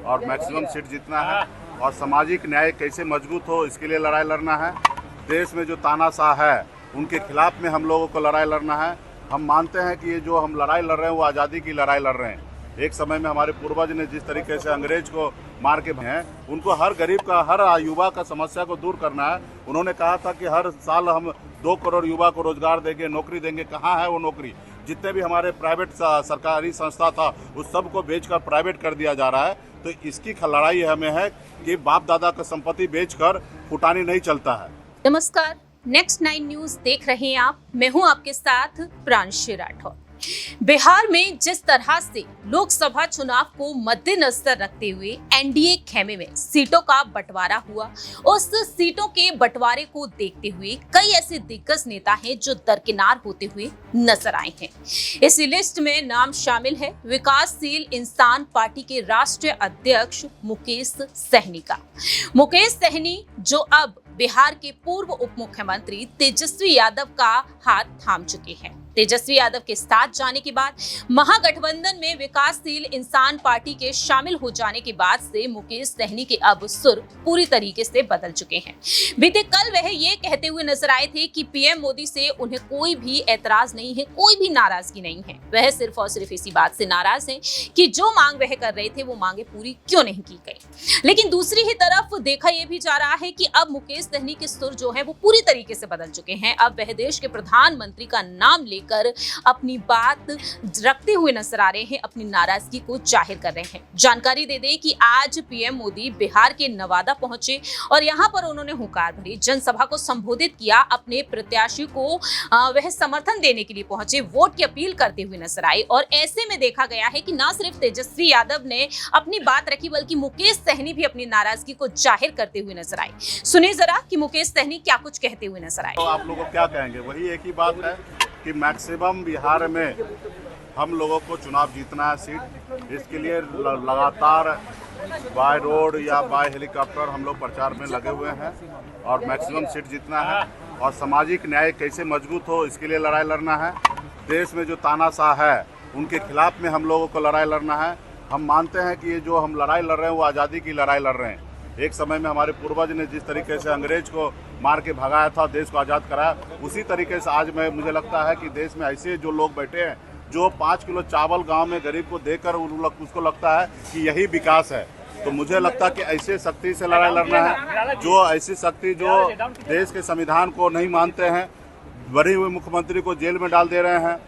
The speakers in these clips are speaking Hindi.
और मैक्सिमम सीट जीतना है और सामाजिक न्याय कैसे मजबूत हो इसके लिए लड़ाई लड़ना है। देश में जो तानाशाह है उनके खिलाफ में हम लोगों को लड़ाई लड़ना है। हम मानते हैं कि ये जो हम लड़ाई लड़ रहे हैं वो आज़ादी की लड़ाई लड़ रहे हैं। एक समय में हमारे पूर्वज ने जिस तरीके से अंग्रेज को मार के हैं, उनको हर गरीब का, हर युवा का समस्या को दूर करना है। उन्होंने कहा था कि हर साल हम 2 करोड़ युवा को रोजगार देंगे, नौकरी देंगे। कहाँ है वो नौकरी? जितने भी हमारे प्राइवेट सरकारी संस्था था उस सब को बेचकर प्राइवेट कर दिया जा रहा है। तो इसकी लड़ाई हमें है कि बाप दादा का संपत्ति बेचकर फुटानी नहीं चलता है। नमस्कार, नेक्स्ट 9 न्यूज देख रहे हैं आप। मैं हूं आपके साथ प्रांशी राठौर। बिहार में जिस तरह से लोकसभा चुनाव को मद्देनजर रखते हुए एनडीए खेमे में सीटों का बंटवारा हुआ, उस सीटों के बंटवारे को देखते हुए कई ऐसे दिग्गज नेता हैं जो दरकिनार होते हुए नजर आए हैं। इस लिस्ट में नाम शामिल है विकासशील इंसान पार्टी के राष्ट्रीय अध्यक्ष मुकेश सहनी का। मुकेश सहनी जो अब बिहार के पूर्व उप मुख्यमंत्री तेजस्वी यादव का हाथ थाम चुके हैं। तेजस्वी यादव के साथ जाने के बाद महागठबंधन में विकासशील इंसान पार्टी के शामिल हो जाने के बाद से मुकेश सहनी के अब सुर पूरी तरीके से बदल चुके हैं। बीते कल वह ये कहते हुए नजर आए थे कि पीएम मोदी से उन्हें कोई भी ऐतराज नहीं है, कोई भी नाराजगी नहीं है। वह सिर्फ और सिर्फ इसी बात से नाराज हैं कि जो मांग वह कर रहे थे वो मांगे पूरी क्यों नहीं की गई। लेकिन दूसरी ही तरफ देखा यह भी जा रहा है कि अब मुकेश सहनी के सुर जो है वो पूरी तरीके से बदल चुके हैं। अब वह देश के प्रधानमंत्री का नाम लेकर अपनी बात रखते हुए नजर आ रहे हैं, अपनी नाराजगी को जाहिर कर रहे हैं। जानकारी दे दें कि आज पीएम मोदी बिहार के नवादा पहुंचे और यहां पर उन्होंने हुंकार भरी जनसभा को संबोधित किया। अपने प्रत्याशी को वह समर्थन देने के लिए पहुंचे, वोट की अपील करते हुए नजर आए। और ऐसे में देखा गया है कि न सिर्फ तेजस्वी यादव ने अपनी बात रखी बल्कि मुकेश सहनी भी अपनी नाराजगी को जाहिर करते हुए नजर आए। सुनिए जरा कि मुकेश सहनी क्या कुछ कहते हुए नजर आए। तो आप लोगों को क्या कहेंगे? वही एक ही बात है कि मैक्सिमम बिहार में हम लोगों को चुनाव जीतना है सीट। इसके लिए लगातार बाय रोड या बाय हेलीकॉप्टर हम लोग प्रचार में लगे हुए हैं और मैक्सिमम सीट जीतना है और सामाजिक न्याय कैसे मजबूत हो इसके लिए लड़ाई लड़ना है। देश में जो तानाशाह है उनके खिलाफ में हम लोगों को लड़ाई लड़ना है। हम मानते हैं कि ये जो हम लड़ाई लड़ रहे हैं वो आज़ादी की लड़ाई लड़ रहे हैं। एक समय में हमारे पूर्वज ने जिस तरीके से अंग्रेज को मार के भगाया था, देश को आज़ाद कराया, उसी तरीके से आज मुझे लगता है कि देश में ऐसे जो लोग बैठे हैं जो 5 किलो चावल गांव में गरीब को देकर उसको लगता है कि यही विकास है। तो मुझे लगता है कि ऐसे शक्ति से लड़ाई लड़ना है, जो ऐसी शक्ति जो देश के संविधान को नहीं मानते हैं, बने हुए मुख्यमंत्री को जेल में डाल दे रहे हैं,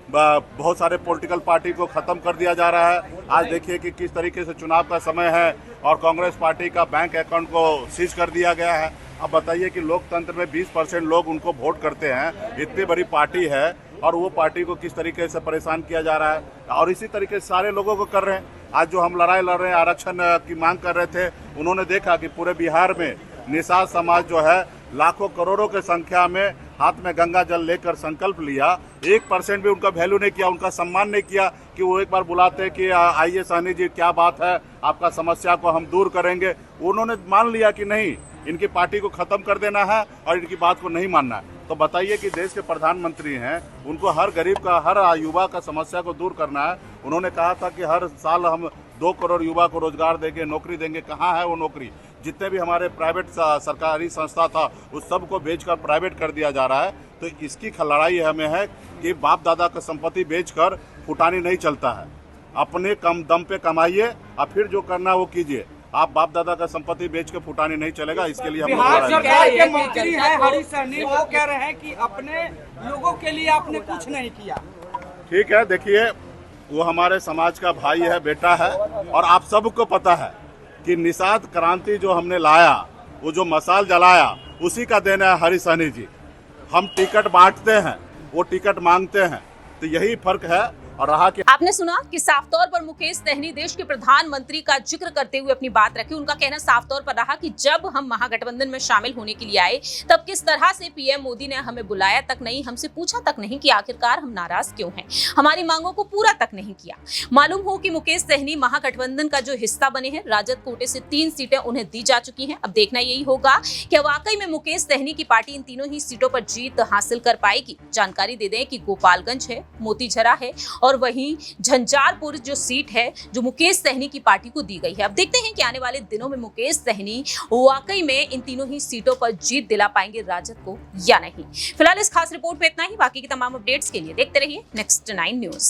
बहुत सारे पॉलिटिकल पार्टी को ख़त्म कर दिया जा रहा है। आज देखिए कि किस तरीके से चुनाव का समय है और कांग्रेस पार्टी का बैंक अकाउंट को सीज कर दिया गया है। अब बताइए कि लोकतंत्र में 20% लोग उनको वोट करते हैं, इतनी बड़ी पार्टी है और वो पार्टी को किस तरीके से परेशान किया जा रहा है और इसी तरीके से सारे लोगों को कर रहे हैं। आज जो हम लड़ाई लड़ रहे हैं, आरक्षण की मांग कर रहे थे, उन्होंने देखा कि पूरे बिहार में निषाद समाज जो है लाखों करोड़ों की संख्या में हाथ में गंगा जल लेकर संकल्प लिया। 1% भी उनका वैल्यू नहीं किया, उनका सम्मान नहीं किया कि वो एक बार बुलाते कि आइए सहनी जी क्या बात है, आपका समस्या को हम दूर करेंगे। उन्होंने मान लिया कि नहीं, इनकी पार्टी को ख़त्म कर देना है और इनकी बात को नहीं मानना है। तो बताइए कि देश के प्रधानमंत्री हैं, उनको हर गरीब का, हर युवा का समस्या को दूर करना है। उन्होंने कहा था कि हर साल हम 2 करोड़ युवा को रोजगार देंगे, नौकरी देंगे। कहाँ है वो नौकरी? जितने भी हमारे प्राइवेट सरकारी संस्था था उस सब को बेचकर प्राइवेट कर दिया जा रहा है। तो इसकी लड़ाई हमें है कि बाप दादा का संपत्ति बेचकर फुटानी नहीं चलता है। अपने कम दम पे कमाइए और फिर जो करना है वो कीजिए। आप बाप दादा का संपत्ति बेच के फुटानी नहीं चलेगा। इसके लिए हम बिहार सरकार के मंत्री हैं हरीश सहनी, वो कह रहे हैं कि अपने लोगों के लिए आपने कुछ नहीं किया। ठीक है, देखिए वो हमारे समाज का भाई है, बेटा है और आप सबको पता है कि निषाद क्रांति जो हमने लाया, वो जो मशाल जलाया, उसी का देना है हरीश सहनी जी। हम टिकट बांटते हैं, वो टिकट मांगते हैं, तो यही फर्क है। और रहा कि आपने सुना कि साफ तौर पर मुकेश सहनी देश के प्रधानमंत्री का जिक्र करते हुए अपनी बात रखी। उनका कहना साफ तौर पर रहा कि जब हम महागठबंधन में शामिल होने के लिए आए तब किस तरह से पीएम मोदी ने हमें बुलाया तक नहीं, हमसे पूछा तक नहीं कि आखिरकार हम नाराज क्यों हैं, हमारी मांगों को पूरा तक नहीं किया। मालूम हो कि मुकेश सहनी महागठबंधन का जो हिस्सा बने हैं, राजद कोटे से 3 सीटें उन्हें दी जा चुकी हैं। अब देखना यही होगा कि वाकई में मुकेश सहनी की पार्टी इन तीनों ही सीटों पर जीत हासिल कर पाएगी। जानकारी दे दें कि गोपालगंज है, मोतीझरा है और वहीं झंझारपुर जो सीट है जो मुकेश सहनी की पार्टी को दी गई है। अब देखते हैं कि आने वाले दिनों में मुकेश सहनी वाकई में इन तीनों ही सीटों पर जीत दिला पाएंगे राजद को या नहीं। फिलहाल इस खास रिपोर्ट में इतना ही। बाकी की तमाम अपडेट्स के लिए देखते रहिए नेक्स्ट 9 न्यूज।